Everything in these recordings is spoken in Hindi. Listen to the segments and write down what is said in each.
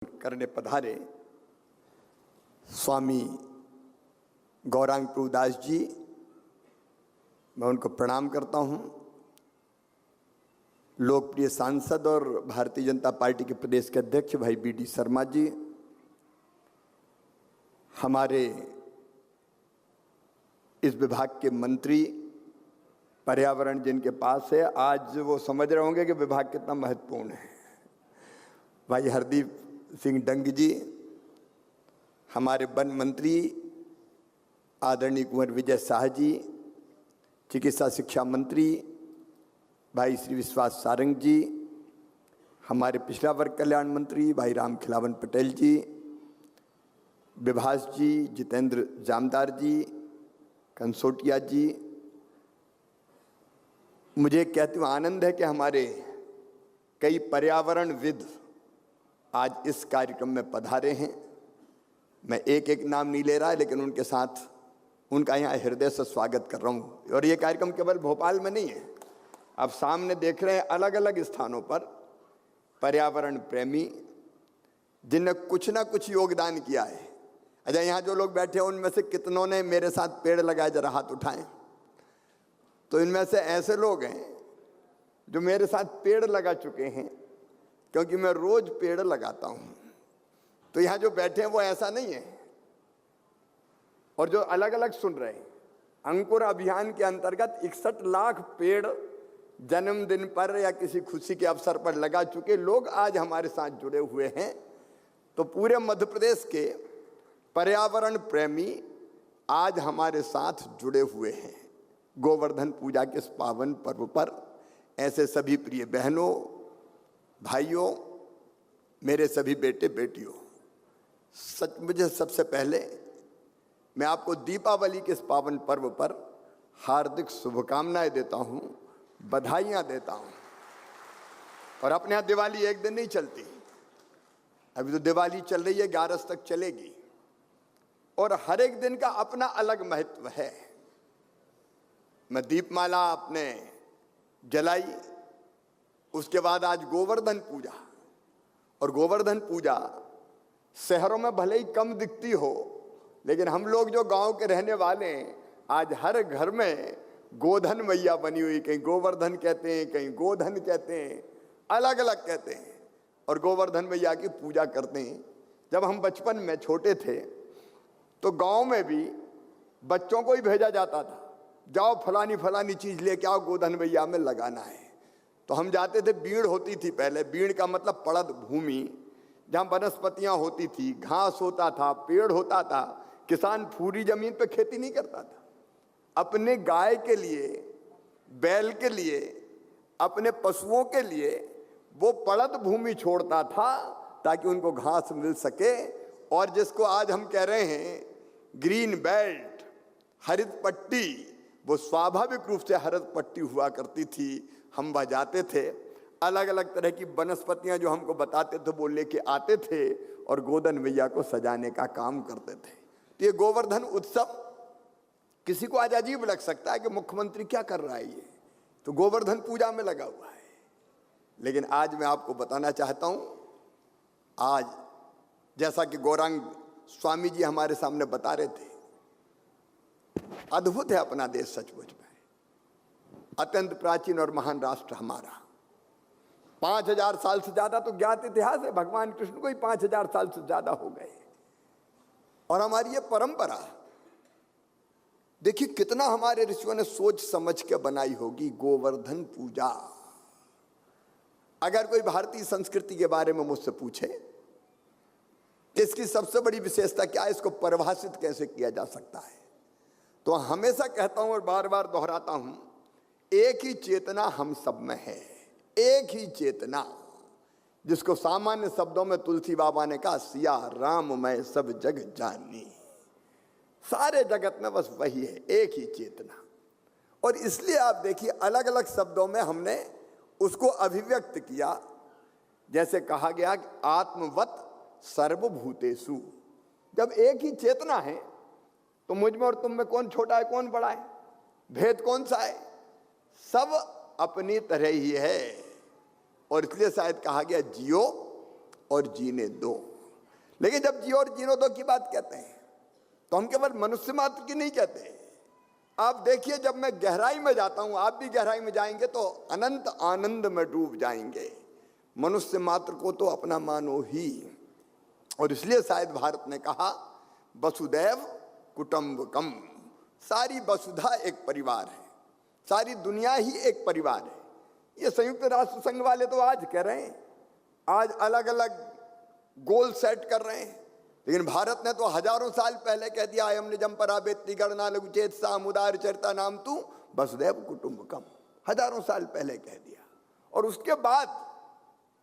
करने पधारे स्वामी गौरांग प्रभुदास जी, मैं उनको प्रणाम करता हूं। लोकप्रिय सांसद और भारतीय जनता पार्टी के प्रदेश के अध्यक्ष भाई BD शर्मा जी, हमारे इस विभाग के मंत्री पर्यावरण जिनके पास है, आज वो समझ रहे होंगे कि विभाग कितना महत्वपूर्ण है। भाई हरदीप सिंह डंग जी, हमारे वन मंत्री आदरणीय कुंवर विजय शाह जी, चिकित्सा शिक्षा मंत्री भाई श्री विश्वास सारंग जी, हमारे पिछड़ा वर्ग कल्याण मंत्री भाई राम खिलावन पटेल जी, विभास जी, जितेंद्र जामदार जी, कंसोटिया जी। मुझे कहते हुए आनंद है कि हमारे कई पर्यावरणविद आज इस कार्यक्रम में पधारे हैं। मैं एक एक नाम नहीं ले रहा, लेकिन उनके साथ उनका यहाँ हृदय से स्वागत कर रहा हूँ। और ये कार्यक्रम केवल भोपाल में नहीं है, आप सामने देख रहे हैं अलग अलग स्थानों पर पर्यावरण प्रेमी जिनने कुछ ना कुछ योगदान किया है। अच्छा, यहाँ जो लोग बैठे हैं उनमें से कितनों ने मेरे साथ पेड़ लगाए, जरा हाथ उठाएं। तो इनमें से ऐसे लोग हैं जो मेरे साथ पेड़ लगा चुके हैं, क्योंकि मैं रोज पेड़ लगाता हूं। तो यहां जो बैठे हैं वो ऐसा नहीं है। और जो अलग अलग सुन रहे हैं, अंकुर अभियान के अंतर्गत 61 लाख पेड़ जन्मदिन पर या किसी खुशी के अवसर पर लगा चुके लोग आज हमारे साथ जुड़े हुए हैं। तो पूरे मध्य प्रदेश के पर्यावरण प्रेमी आज हमारे साथ जुड़े हुए हैं। गोवर्धन पूजा के इस पावन पर्व पर ऐसे सभी प्रिय बहनों, भाइयों, मेरे सभी बेटे बेटियों, मुझे सबसे पहले मैं आपको दीपावली के इस पावन पर्व पर हार्दिक शुभकामनाएं देता हूं, बधाइयां देता हूं। और अपने यहाँ दिवाली एक दिन नहीं चलती, अभी तो दिवाली चल रही है, 11 तक चलेगी। और हर एक दिन का अपना अलग महत्व है। मैं दीपमाला आपने जलाई, उसके बाद आज गोवर्धन पूजा। और गोवर्धन पूजा शहरों में भले ही कम दिखती हो, लेकिन हम लोग जो गांव के रहने वाले हैं, आज हर घर में गोधन मैया बनी हुई, कहीं गोवर्धन कहते हैं, कहीं गोधन कहते हैं, अलग अलग कहते हैं। और गोवर्धन मैया की पूजा करते हैं। जब हम बचपन में छोटे थे तो गांव में भी बच्चों को ही भेजा जाता था, जाओ फलानी फलानी चीज लेके आओ, गोधन मैया में लगाना है। तो हम जाते थे, बीड़ होती थी पहले, बीड़ का मतलब पड़द भूमि, जहाँ वनस्पतियाँ होती थी, घास होता था, पेड़ होता था। किसान पूरी जमीन पे खेती नहीं करता था, अपने गाय के लिए, बैल के लिए, अपने पशुओं के लिए वो पड़द भूमि छोड़ता था ताकि उनको घास मिल सके। और जिसको आज हम कह रहे हैं ग्रीन बेल्ट, हरित पट्टी, वो स्वाभाविक रूप से हरित पट्टी हुआ करती थी। हम बजाते थे, अलग अलग तरह की वनस्पतियां जो हमको बताते थे वो लेके आते थे और गोधन मैया को सजाने का काम करते थे। तो ये गोवर्धन उत्सव किसी को आज अजीब लग सकता है कि मुख्यमंत्री क्या कर रहा है, ये तो गोवर्धन पूजा में लगा हुआ है। लेकिन आज मैं आपको बताना चाहता हूं, आज जैसा कि गौरांग स्वामी जी हमारे सामने बता रहे थे, अद्भुत है अपना देश, सचमुच में अत्यंत प्राचीन और महान राष्ट्र हमारा। 5000 साल से ज्यादा तो ज्ञात इतिहास है, भगवान कृष्ण को ही 5000 साल से ज्यादा हो गए। और हमारी ये परंपरा देखिए कितना हमारे ऋषियों ने सोच समझ के बनाई होगी। गोवर्धन पूजा, अगर कोई भारतीय संस्कृति के बारे में मुझसे पूछे कि इसकी सबसे बड़ी विशेषता क्या है, इसको परिभाषित कैसे किया जा सकता है, तो हमेशा कहता हूं और बार बार दोहराता हूं, एक ही चेतना हम सब में है। एक ही चेतना, जिसको सामान्य शब्दों में तुलसी बाबा ने कहा, सिया राम मैं सब जग जानी। सारे जगत में बस वही है, एक ही चेतना। और इसलिए आप देखिए अलग अलग शब्दों में हमने उसको अभिव्यक्त किया। जैसे कहा गया कि आत्मवत सर्वभूतेषु। जब एक ही चेतना है तो मुझ में और तुम में कौन छोटा है कौन बड़ा है, भेद कौन सा है? सब अपनी तरह ही है। और इसलिए शायद कहा गया जियो और जीने दो। लेकिन जब जियो और जीरो दो की बात कहते हैं तो हम केवल मनुष्य मात्र की नहीं कहते। आप देखिए, जब मैं गहराई में जाता हूं, आप भी गहराई में जाएंगे तो अनंत आनंद में डूब जाएंगे। मनुष्य मात्र को तो अपना मानो ही। और इसलिए शायद भारत ने कहा वसुदैव कुटुंबकम, सारी वसुधा एक परिवार है, सारी दुनिया ही एक परिवार है। ये संयुक्त राष्ट्र संघ वाले तो आज कह रहे हैं, आज अलग अलग गोल सेट कर रहे हैं, लेकिन भारत ने तो हजारों साल पहले कह दिया अयम निजम पराबेत्ति गणना लघुचेत सामुदार चरिता नाम तू वसुदैव कुटुंबकम, हजारों साल पहले कह दिया। और उसके बाद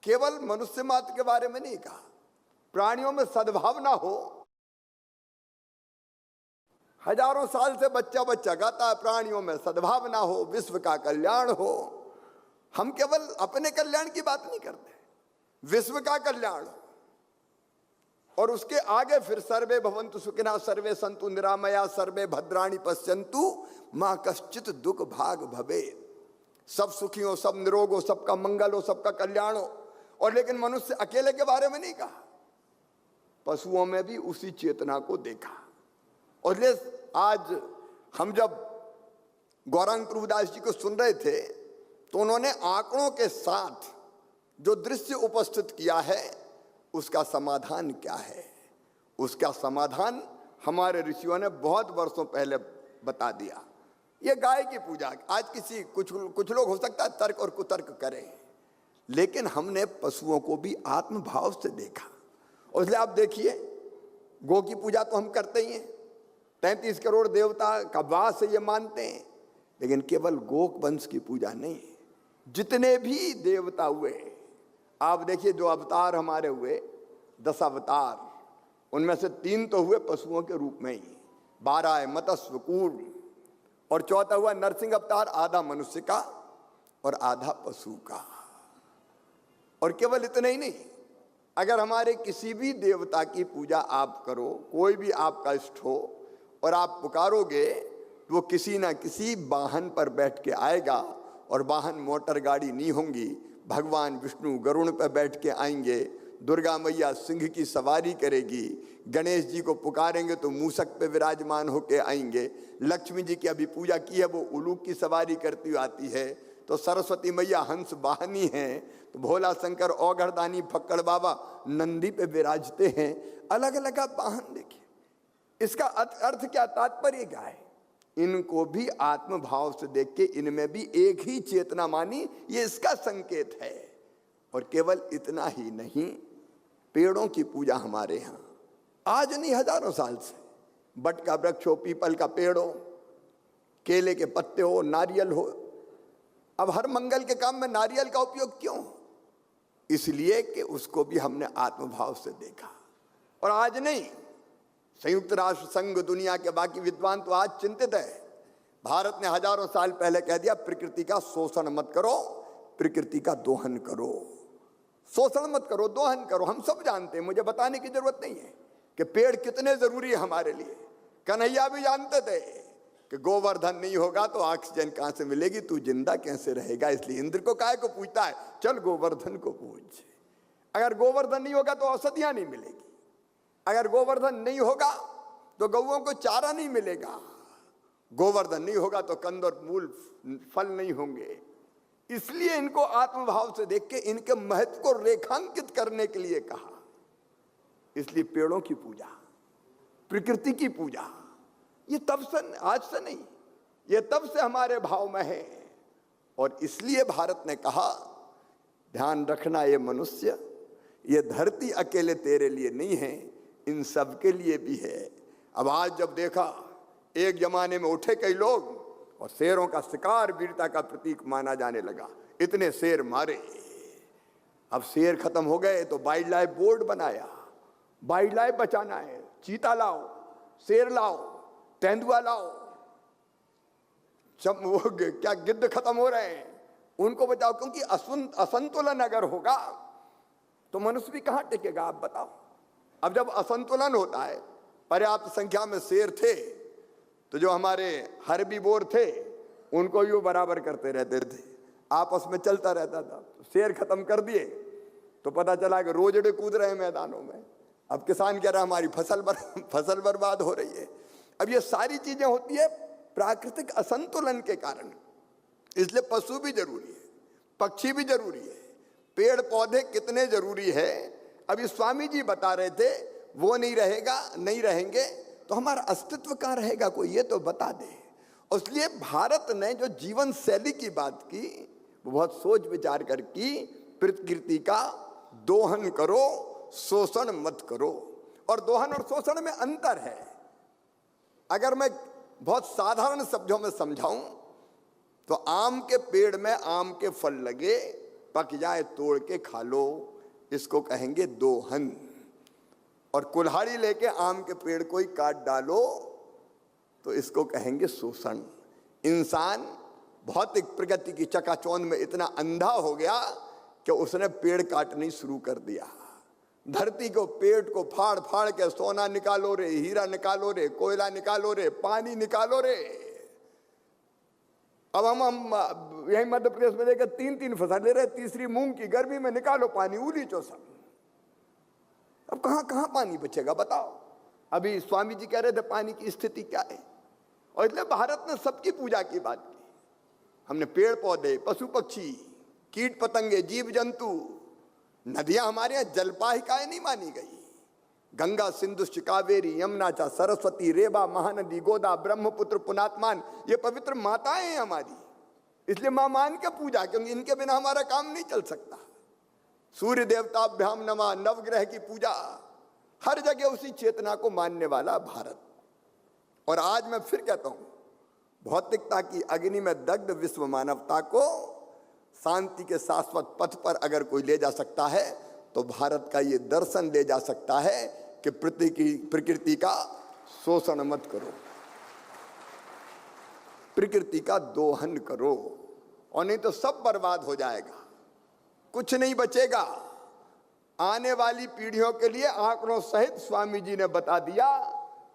केवल मनुष्य मात्र के बारे में नहीं कहा, प्राणियों में सद्भावना हो। हजारों साल से बच्चा बच्चा गाता है प्राणियों में सद्भावना हो, विश्व का कल्याण हो। हम केवल अपने कल्याण की बात नहीं करते, विश्व का कल्याण हो। और उसके आगे फिर सर्वे भवन्तु सुखिनः सर्वे सन्तु निरामया सर्वे भद्राणि पश्यन्तु मां कश्चित दुख भाग भवेत्। सब सुखी हो, सब निरोग हो, सबका मंगल हो, सबका कल्याण हो। और लेकिन मनुष्य अकेले के बारे में नहीं कहा, पशुओं में भी उसी चेतना को देखा। और ले आज हम जब गौरांग प्रभुदास जी को सुन रहे थे तो उन्होंने आंकड़ों के साथ जो दृश्य उपस्थित किया है उसका समाधान क्या है, उसका समाधान हमारे ऋषियों ने बहुत वर्षों पहले बता दिया। ये गाय की पूजा, आज कुछ लोग हो सकता है तर्क और कुतर्क करें, लेकिन हमने पशुओं को भी आत्मभाव से देखा। और इसलिए आप देखिए, गौ की पूजा तो हम करते ही हैं, 33 करोड़ देवता का वास है ये मानते हैं, लेकिन केवल गोक वंश की पूजा नहीं, जितने भी देवता हुए आप देखिए, जो अवतार हमारे हुए 10 अवतार, उनमें से 3 तो हुए पशुओं के रूप में ही, 12 है मत्स्य कूर्म, और 4था हुआ नरसिंह अवतार, आधा मनुष्य का और आधा पशु का। और केवल इतना ही नहीं, अगर हमारे किसी भी देवता की पूजा आप करो, कोई भी आपका इष्ट हो, और आप पुकारोगे तो वो किसी ना किसी वाहन पर बैठ के आएगा। और वाहन मोटर गाड़ी नहीं होंगी, भगवान विष्णु गरुड़ पर बैठ के आएंगे, दुर्गा मैया सिंह की सवारी करेगी, गणेश जी को पुकारेंगे तो मूषक पे विराजमान होके आएंगे, लक्ष्मी जी की अभी पूजा की है वो उलूक की सवारी करती हुई आती है, तो सरस्वती मैया हंस वाहनी हैं, तो भोला शंकर औघड़दानी फक्कड़ बाबा नंदी पे विराजते हैं। अलग अलग आप वाहन देखिए, इसका अर्थ क्या, तात्पर्य क्या है? इनको भी आत्मभाव से देख के इनमें भी एक ही चेतना मानी, ये इसका संकेत है। और केवल इतना ही नहीं, पेड़ों की पूजा हमारे यहाँ आज नहीं हजारों साल से, बट का वृक्ष हो, पीपल का पेड़ हो, केले के पत्ते हो, नारियल हो। अब हर मंगल के काम में नारियल का उपयोग क्यों? इसलिए कि उसको भी हमने आत्मभाव से देखा। और आज नहीं, संयुक्त राष्ट्र संघ, दुनिया के बाकी विद्वान तो आज चिंतित है। भारत ने हजारों साल पहले कह दिया प्रकृति का शोषण मत करो, प्रकृति का दोहन करो। शोषण मत करो, दोहन करो। हम सब जानते हैं, मुझे बताने की जरूरत नहीं है कि पेड़ कितने जरूरी है हमारे लिए। कन्हैया भी जानते थे कि गोवर्धन नहीं होगा तो ऑक्सीजन कहां से मिलेगी, तू जिंदा कैसे रहेगा। इसलिए इंद्र को काहे को पूछता है, चल गोवर्धन को पूछ। अगर गोवर्धन नहीं होगा तो औषधियां नहीं मिलेगी, अगर गोवर्धन नहीं होगा तो गौओं को चारा नहीं मिलेगा, गोवर्धन नहीं होगा तो कंद और मूल फल नहीं होंगे। इसलिए इनको आत्मभाव से देख के इनके महत्व को रेखांकित करने के लिए कहा। इसलिए पेड़ों की पूजा, प्रकृति की पूजा, ये तब से, आज से नहीं, ये तब से हमारे भाव में है। और इसलिए भारत ने कहा ध्यान रखना, ये मनुष्य, ये धरती अकेले तेरे लिए नहीं है, इन सब के लिए भी है। अब आज जब देखा, एक जमाने में उठे कई लोग और शेरों का शिकार वीरता का प्रतीक माना जाने लगा, इतने शेर मारे। अब शेर खत्म हो गए तो वाइल्ड लाइफ बोर्ड बनाया, वाइल्ड लाइफ बचाना है, चीता लाओ, शेर लाओ, तेंदुआ लाओ, सब वो क्या गिद्ध खत्म हो रहे हैं, उनको बचाओ। क्योंकि असंतुलन अगर होगा तो मनुष्य भी कहां टिकेगा, आप बताओ। अब जब असंतुलन होता है, पर्याप्त संख्या में शेर थे तो जो हमारे हर्बीवोर थे उनको भी वो बराबर करते रहते थे, आपस में चलता रहता था। शेर खत्म कर दिए तो पता चला कि रोजड़े कूद रहे मैदानों में, अब किसान कह रहा हमारी फसल बर्बाद हो रही है। अब ये सारी चीजें होती है प्राकृतिक असंतुलन के कारण। इसलिए पशु भी जरूरी है, पक्षी भी जरूरी है, पेड़ पौधे कितने जरूरी है। अभी स्वामी जी बता रहे थे वो नहीं रहेंगे तो हमारा अस्तित्व कहाँ रहेगा, कोई ये तो बता दे। इसलिए भारत ने जो जीवन शैली की बात की वो बहुत सोच विचार कर की। प्रकृति का दोहन करो, शोषण मत करो। और दोहन और शोषण में अंतर है। अगर मैं बहुत साधारण शब्दों में समझाऊं तो आम के पेड़ में आम के फल लगे, पक जाए तोड़ के खा लो, इसको कहेंगे दोहन। और कुल्हाड़ी लेके आम के पेड़ को ही काट डालो तो इसको कहेंगे शोषण। इंसान भौतिक प्रगति की चकाचौंध में इतना अंधा हो गया कि उसने पेड़ काटनी शुरू कर दिया। धरती को, पेट को फाड़ फाड़ के सोना निकालो रे, हीरा निकालो रे, कोयला निकालो रे, पानी निकालो रे। अब हम यही मध्य प्रदेश में देखकर 3-3 फसल ले रहे, तीसरी मूंग की, गर्मी में निकालो पानी, उली चो सब। अब कहां कहां पानी बचेगा बताओ। अभी स्वामी जी कह रहे थे पानी की स्थिति क्या है। और इसलिए भारत ने सबकी पूजा की बात की। हमने पेड़ पौधे, पशु पक्षी, कीट पतंगे, जीव जंतु, नदियां हमारे यहाँ जलपाहिकाएं नहीं मानी गई। गंगा, सिंधु, कावेरी, यमुना, सरस्वती, रेवा, महानदी, गोदा, ब्रह्मपुत्र, पुनातमान, ये पवित्र माताएं हैं हमारी। इसलिए मां मान के पूजा, क्योंकि इनके बिना हमारा काम नहीं चल सकता। सूर्य देवताभ्याम नमः, नवग्रह की पूजा, हर जगह उसी चेतना को मानने वाला भारत। और आज मैं फिर कहता हूं, भौतिकता की अग्नि में दग्ध विश्व मानवता को शांति के शाश्वत पथ पर अगर कोई ले जा सकता है तो भारत का ये दर्शन ले जा सकता है कि प्रकृति का शोषण मत करो, प्रकृति का दोहन करो, और नहीं तो सब बर्बाद हो जाएगा, कुछ नहीं बचेगा। आने वाली पीढ़ियों के लिए आंकड़ों सहित स्वामी जी ने बता दिया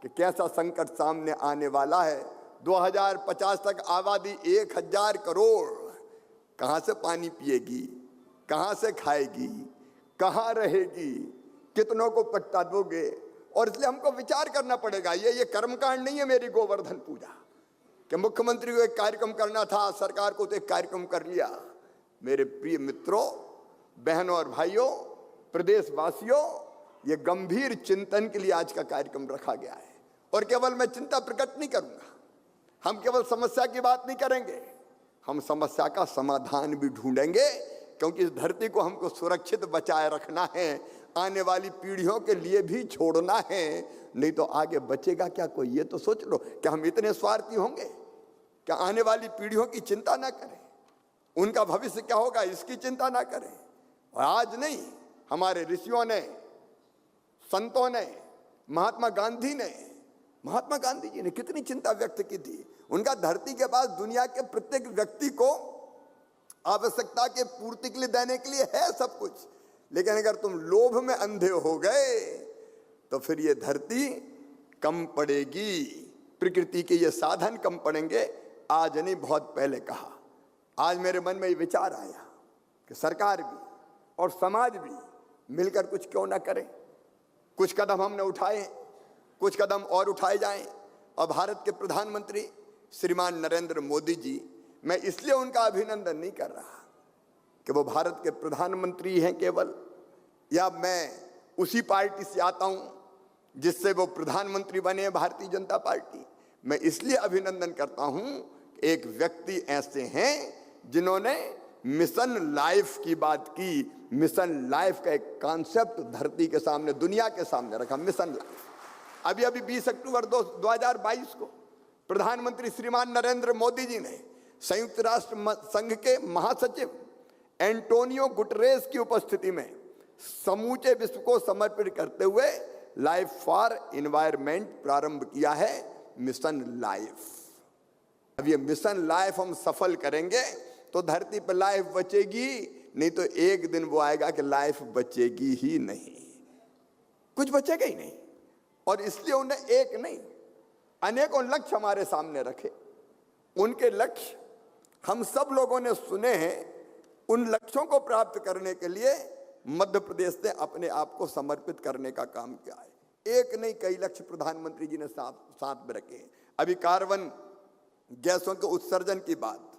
कि कैसा संकट सामने आने वाला है। 2050 तक आबादी 1000 करोड़, कहां से पानी पिएगी, कहां से खाएगी, कहां रहेगी, कितनों को पट्टा दोगे। और इसलिए हमको विचार करना पड़ेगा। ये कर्मकांड नहीं है मेरी गोवर्धन पूजा कि मुख्यमंत्री को एक कार्यक्रम करना था, सरकार को तो एक कार्यक्रम कर लिया। मेरे प्रिय मित्रों, बहनों और भाइयों, प्रदेशवासियों, ये गंभीर चिंतन के लिए आज का कार्यक्रम रखा गया है। और केवल मैं चिंता प्रकट नहीं करूंगा, हम केवल समस्या की बात नहीं करेंगे, हम समस्या का समाधान भी ढूंढेंगे। क्योंकि इस धरती को हमको सुरक्षित बचाए रखना है, आने वाली पीढ़ियों के लिए भी छोड़ना है, नहीं तो आगे बचेगा क्या कोई। ये तो सोच लो, क्या हम इतने स्वार्थी होंगे क्या आने वाली पीढ़ियों की चिंता ना करें, उनका भविष्य क्या होगा इसकी चिंता ना करें। और आज नहीं, हमारे ऋषियों ने, संतों ने, महात्मा गांधी जी ने कितनी चिंता व्यक्त की थी। उनका धरती के पास दुनिया के प्रत्येक व्यक्ति को आवश्यकता के पूर्ति के लिए देने के लिए है सब कुछ, लेकिन अगर तुम लोभ में अंधे हो गए तो फिर ये धरती कम पड़ेगी, प्रकृति के ये साधन कम पड़ेंगे। आज नहीं, बहुत पहले कहा। आज मेरे मन में ये विचार आया कि सरकार भी और समाज भी मिलकर कुछ क्यों ना करें। कुछ कदम हमने उठाए, कुछ कदम और उठाए जाएं। और भारत के प्रधानमंत्री श्रीमान नरेंद्र मोदी जी, मैं इसलिए उनका अभिनंदन नहीं कर रहा कि वो भारत के प्रधानमंत्री हैं केवल, या मैं उसी पार्टी से आता हूं जिससे वो प्रधानमंत्री बने, भारतीय जनता पार्टी। मैं इसलिए अभिनंदन करता हूं, एक व्यक्ति ऐसे हैं जिन्होंने मिशन लाइफ की बात की। मिशन लाइफ का एक कॉन्सेप्ट धरती के सामने, दुनिया के सामने रखा, मिशन लाइफ। अभी 20 अक्टूबर 2022 को प्रधानमंत्री श्रीमान नरेंद्र मोदी जी ने संयुक्त राष्ट्र संघ के महासचिव एंटोनियो गुटरेस की उपस्थिति में समूचे विश्व को समर्पित करते हुए लाइफ फॉर एनवायरनमेंट प्रारंभ किया है, मिशन लाइफ। अब ये मिशन लाइफ हम सफल करेंगे तो धरती पर लाइफ बचेगी, नहीं तो एक दिन वो आएगा कि लाइफ बचेगी ही नहीं, कुछ बचेगा ही नहीं। और इसलिए उन्हें एक नहीं, अनेकों लक्ष्य हमारे सामने रखे। उनके लक्ष्य हम सब लोगों ने सुने हैं। उन लक्ष्यों को प्राप्त करने के लिए मध्य प्रदेश ने अपने आप को समर्पित करने का काम किया है। एक नहीं कई लक्ष्य प्रधानमंत्री जी ने साथ में रखे। अभी कार्बन गैसों के उत्सर्जन की बात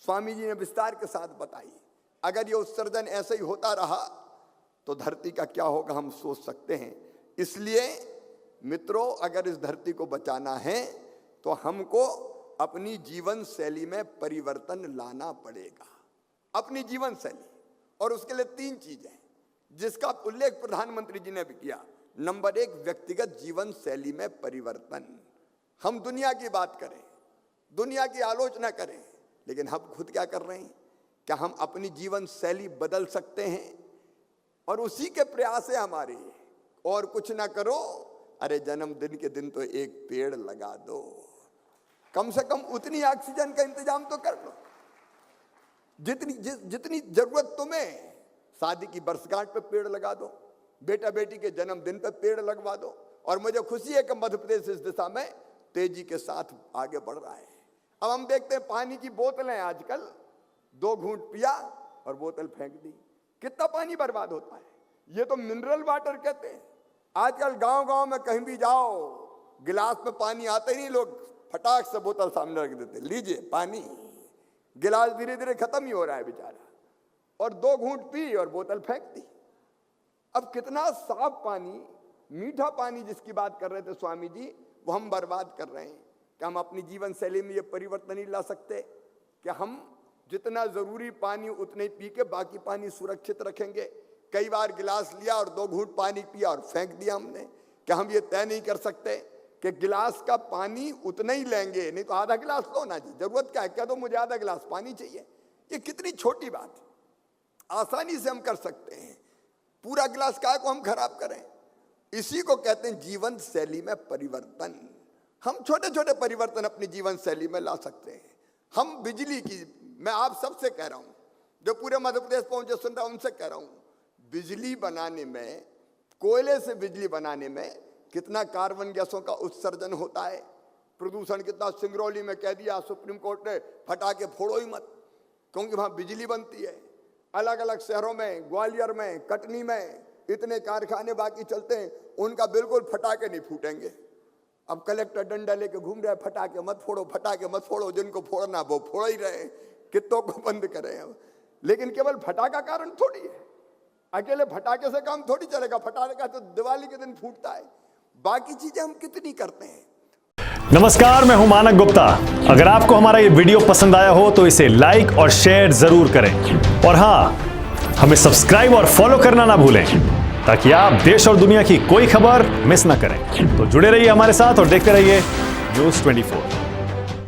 स्वामी जी ने विस्तार के साथ बताई। अगर ये उत्सर्जन ऐसे ही होता रहा तो धरती का क्या होगा हम सोच सकते हैं। इसलिए मित्रों, अगर इस धरती को बचाना है तो हमको अपनी जीवन शैली में परिवर्तन लाना पड़ेगा, अपनी जीवन शैली। और उसके लिए 3 चीजें जिसका उल्लेख प्रधानमंत्री जी ने भी किया। नंबर 1, व्यक्तिगत जीवन शैली में परिवर्तन। हम दुनिया की बात करें, दुनिया की आलोचना करें, लेकिन हम खुद क्या कर रहे हैं? क्या हम अपनी जीवन शैली बदल सकते हैं? और उसी के प्रयास है हमारे। और कुछ ना करो, अरे जन्मदिन के दिन तो एक पेड़ लगा दो, कम से कम उतनी ऑक्सीजन का इंतजाम तो कर लो जितनी जरूरत तुम्हें। शादी की वर्षगांठ पे पेड़ लगा दो, बेटा बेटी के जन्मदिन पे पेड़ लगवा दो। और मुझे खुशी है कि मध्य प्रदेश इस दिशा में तेजी के साथ आगे बढ़ रहा है। अब हम देखते हैं पानी की बोतलें, आजकल 2 घूंट पिया और बोतल फेंक दी, कितना पानी बर्बाद होता है। ये तो मिनरल वाटर कहते हैं। आजकल गांव-गांव में कहीं भी जाओ, गिलास में पानी आता ही नहीं, लोग फटाक से बोतल सामने रख देते, लीजिए पानी। गिलास धीरे धीरे खत्म ही हो रहा है बेचारा, और 2 घूंट पी और बोतल फेंक दी। अब कितना साफ पानी, मीठा पानी जिसकी बात कर रहे थे स्वामी जी, वो हम बर्बाद कर रहे हैं। क्या हम अपनी जीवन शैली में ये परिवर्तन नहीं ला सकते? क्या हम जितना जरूरी पानी उतने ही पी के बाकी पानी सुरक्षित रखेंगे? कई बार गिलास लिया और 2 घूंट पानी पिया और फेंक दिया हमने। क्या हम ये तय नहीं कर सकते कि गिलास का पानी उतना ही लेंगे, नहीं तो आधा गिलास लो ना जी, जरूरत क्या है? क्या तो मुझे आधा गिलास पानी चाहिए। ये कितनी छोटी बात, आसानी से हम कर सकते हैं। पूरा गिलास काय को हम खराब करें? इसी को कहते हैं जीवन शैली में परिवर्तन। हम छोटे छोटे परिवर्तन अपनी जीवन शैली में ला सकते हैं। हम बिजली की, मैं आप सबसे कह रहा हूं, जो पूरे मध्य प्रदेश पहुंचे सुन रहा हूं, उनसे कह रहा हूं, बिजली बनाने में, कोयले से बिजली बनाने में कितना कार्बन गैसों का उत्सर्जन होता है, प्रदूषण कितना। सिंगरौली में कह दिया सुप्रीम कोर्ट ने, फटाके फोड़ो ही मत, क्योंकि वहां बिजली बनती है। अलग अलग शहरों में, ग्वालियर में, कटनी में इतने कारखाने बाकी चलते हैं, उनका बिल्कुल फटाके नहीं फूटेंगे। अब कलेक्टर डंडा लेके घूम रहे, फटाके मत फोड़ो, फटाके मत फोड़ो, जिनको फोड़ना वो फोड़ ही रहे, कितनों को बंद करें अब। लेकिन केवल फटाका कारण थोड़ी है, अकेले फटाके से काम थोड़ी चलेगा। फटाका तो दिवाली के दिन फूटता है, बाकी चीजें हम कितनी करते हैं। नमस्कार, मैं हूं मानक गुप्ता। अगर आपको हमारा ये वीडियो पसंद आया हो तो इसे लाइक और शेयर जरूर करें, और हां, हमें सब्सक्राइब और फॉलो करना ना भूलें, ताकि आप देश और दुनिया की कोई खबर मिस ना करें। तो जुड़े रहिए हमारे साथ और देखते रहिए News 24।